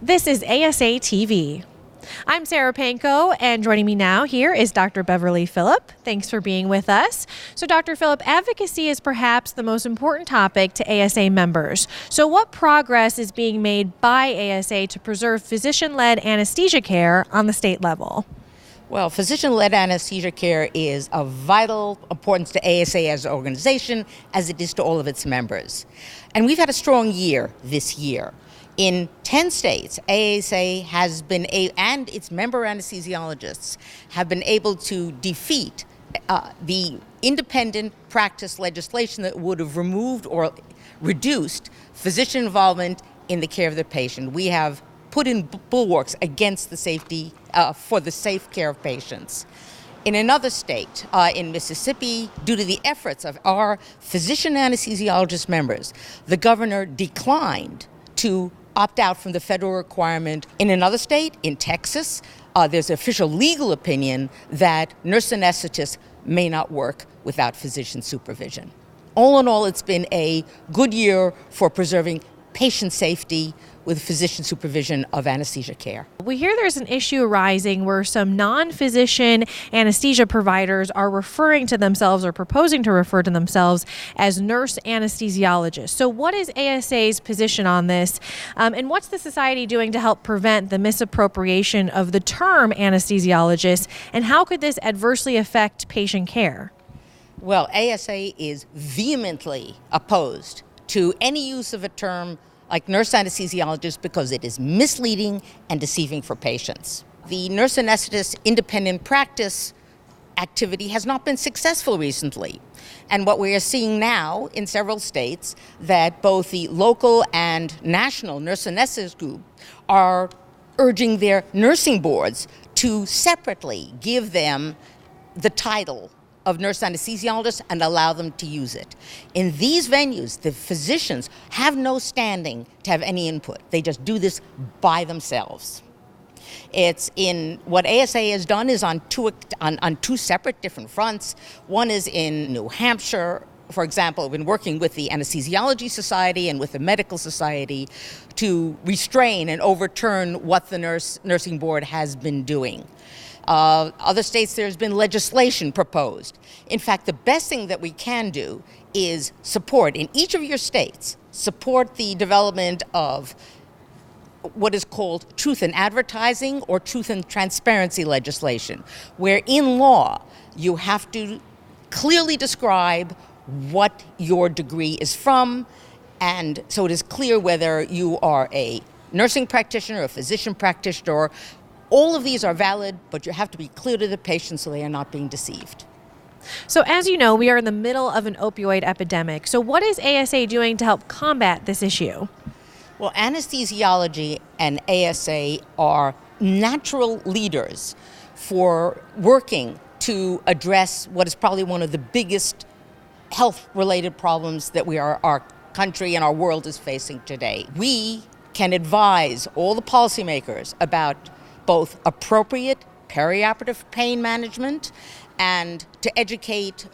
This is ASA TV. I'm Sarah Panko, and joining me now here is Dr. Beverly Phillip. Thanks for being with us. So, Dr. Phillip, advocacy is perhaps the most important topic to ASA members. So what progress is being made by ASA to preserve physician-led anesthesia care on the state level? Well, physician-led anesthesia care is of vital importance to ASA as an organization, as it is to all of its members. And we've had a strong year this year. In 10 states, ASA has been, and its member anesthesiologists have been able to defeat the independent practice legislation that would have removed or reduced physician involvement in the care of the patient. We have put in bulwarks against the safety, for the safe care of patients. In another state, in Mississippi, due to the efforts of our physician anesthesiologist members, the governor declined to opt out from the federal requirement. In another state, in Texas, there's official legal opinion that nurse anesthetists may not work without physician supervision. All in all, it's been a good year for preserving patient safety with physician supervision of anesthesia care. We hear there's an issue arising where some non-physician anesthesia providers are referring to themselves or proposing to refer to themselves as nurse anesthesiologists. So what is ASA's position on this? And what's the society doing to help prevent the misappropriation of the term anesthesiologist? And how could this adversely affect patient care? Well, ASA is vehemently opposed to any use of a term like nurse anesthesiologist because it is misleading and deceiving for patients. The nurse anesthetist independent practice activity has not been successful recently. And what we are seeing now in several states, that both the local and national nurse anesthetist group are urging their nursing boards to separately give them the title of nurse anesthesiologists and allow them to use it. In these venues, the physicians have no standing to have any input. They just do this by themselves. It's in what ASA has done is on two separate different fronts. One is in New Hampshire. For example, we've been working with the Anesthesiology Society and with the Medical Society to restrain and overturn what the nursing board has been doing. Other states, there's been legislation proposed. In fact, the best thing that we can do is support, in each of your states, support the development of what is called truth in advertising or truth and transparency legislation, where in law you have to clearly describe what your degree is from, and so it is clear whether you are a nursing practitioner, a physician practitioner. All of these are valid, but you have to be clear to the patient so they are not being deceived. So as you know, we are in the middle of an opioid epidemic. So what is ASA doing to help combat this issue? Well, anesthesiology and ASA are natural leaders for working to address what is probably one of the biggest health-related problems that our country and our world is facing today. We can advise all the policymakers about both appropriate perioperative pain management and to educate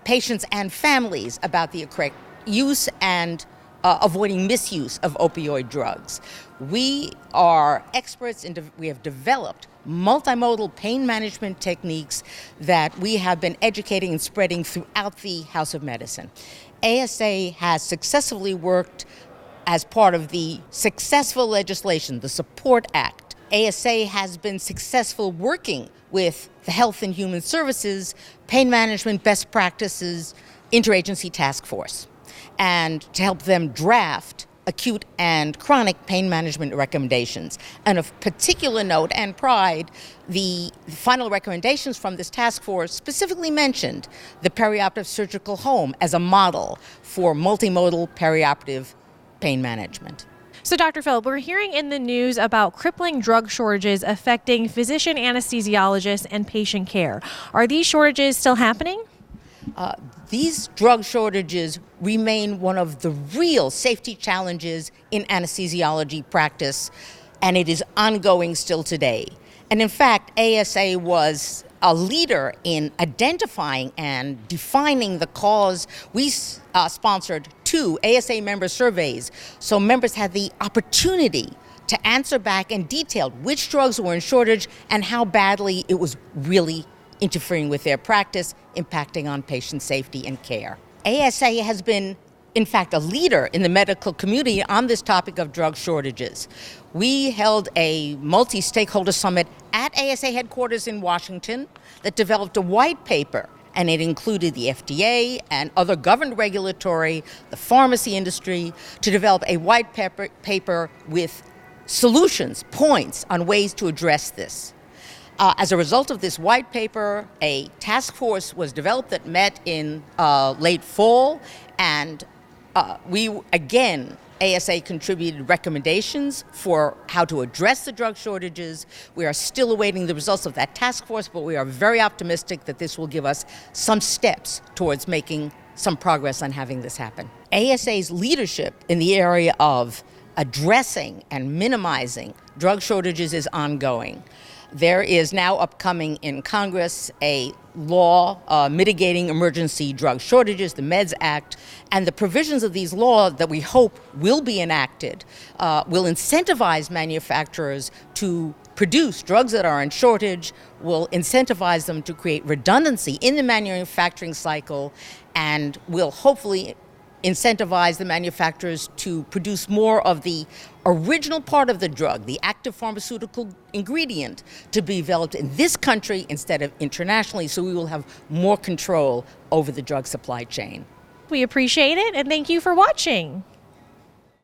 patients and families about the correct use and avoiding misuse of opioid drugs. We are experts we have developed multimodal pain management techniques that we have been educating and spreading throughout the House of Medicine. ASA has successfully worked as part of the successful legislation, the Support Act. ASA has been successful working with the Health and Human Services, Pain Management Best Practices Interagency Task Force, and to help them draft acute and chronic pain management recommendations. And of particular note and pride, the final recommendations from this task force specifically mentioned the perioperative surgical home as a model for multimodal perioperative pain management. So, Dr. Phillip, we're hearing in the news about crippling drug shortages affecting physician anesthesiologists and patient care. Are these shortages still happening? These drug shortages remain one of the real safety challenges in anesthesiology practice, and it is ongoing still today. And in fact, ASA was a leader in identifying and defining the cause. We sponsored 2 ASA member surveys, so members had the opportunity to to answer back and detailed which drugs were in shortage and how badly it was really interfering with their practice, impacting on patient safety and care. ASA has been, in fact, a leader in the medical community on this topic of drug shortages. We held a multi-stakeholder summit at ASA headquarters in Washington that developed a white paper, and it included the FDA and other government regulatory, the pharmacy industry, to develop a white paper with solutions, points on ways to address this. As a result of this white paper, a task force was developed that met in late fall, and ASA contributed recommendations for how to address the drug shortages. We are still awaiting the results of that task force, but we are very optimistic that this will give us some steps towards making some progress on having this happen. ASA's leadership in the area of addressing and minimizing drug shortages is ongoing. There is now upcoming in Congress a law mitigating emergency drug shortages, the MEDS Act, and the provisions of these laws that we hope will be enacted will incentivize manufacturers to produce drugs that are in shortage, will incentivize them to create redundancy in the manufacturing cycle, and will hopefully incentivize the manufacturers to produce more of the original part of the drug, the active pharmaceutical ingredient, to be developed in this country instead of internationally, so we will have more control over the drug supply chain. We appreciate it, and thank you for watching.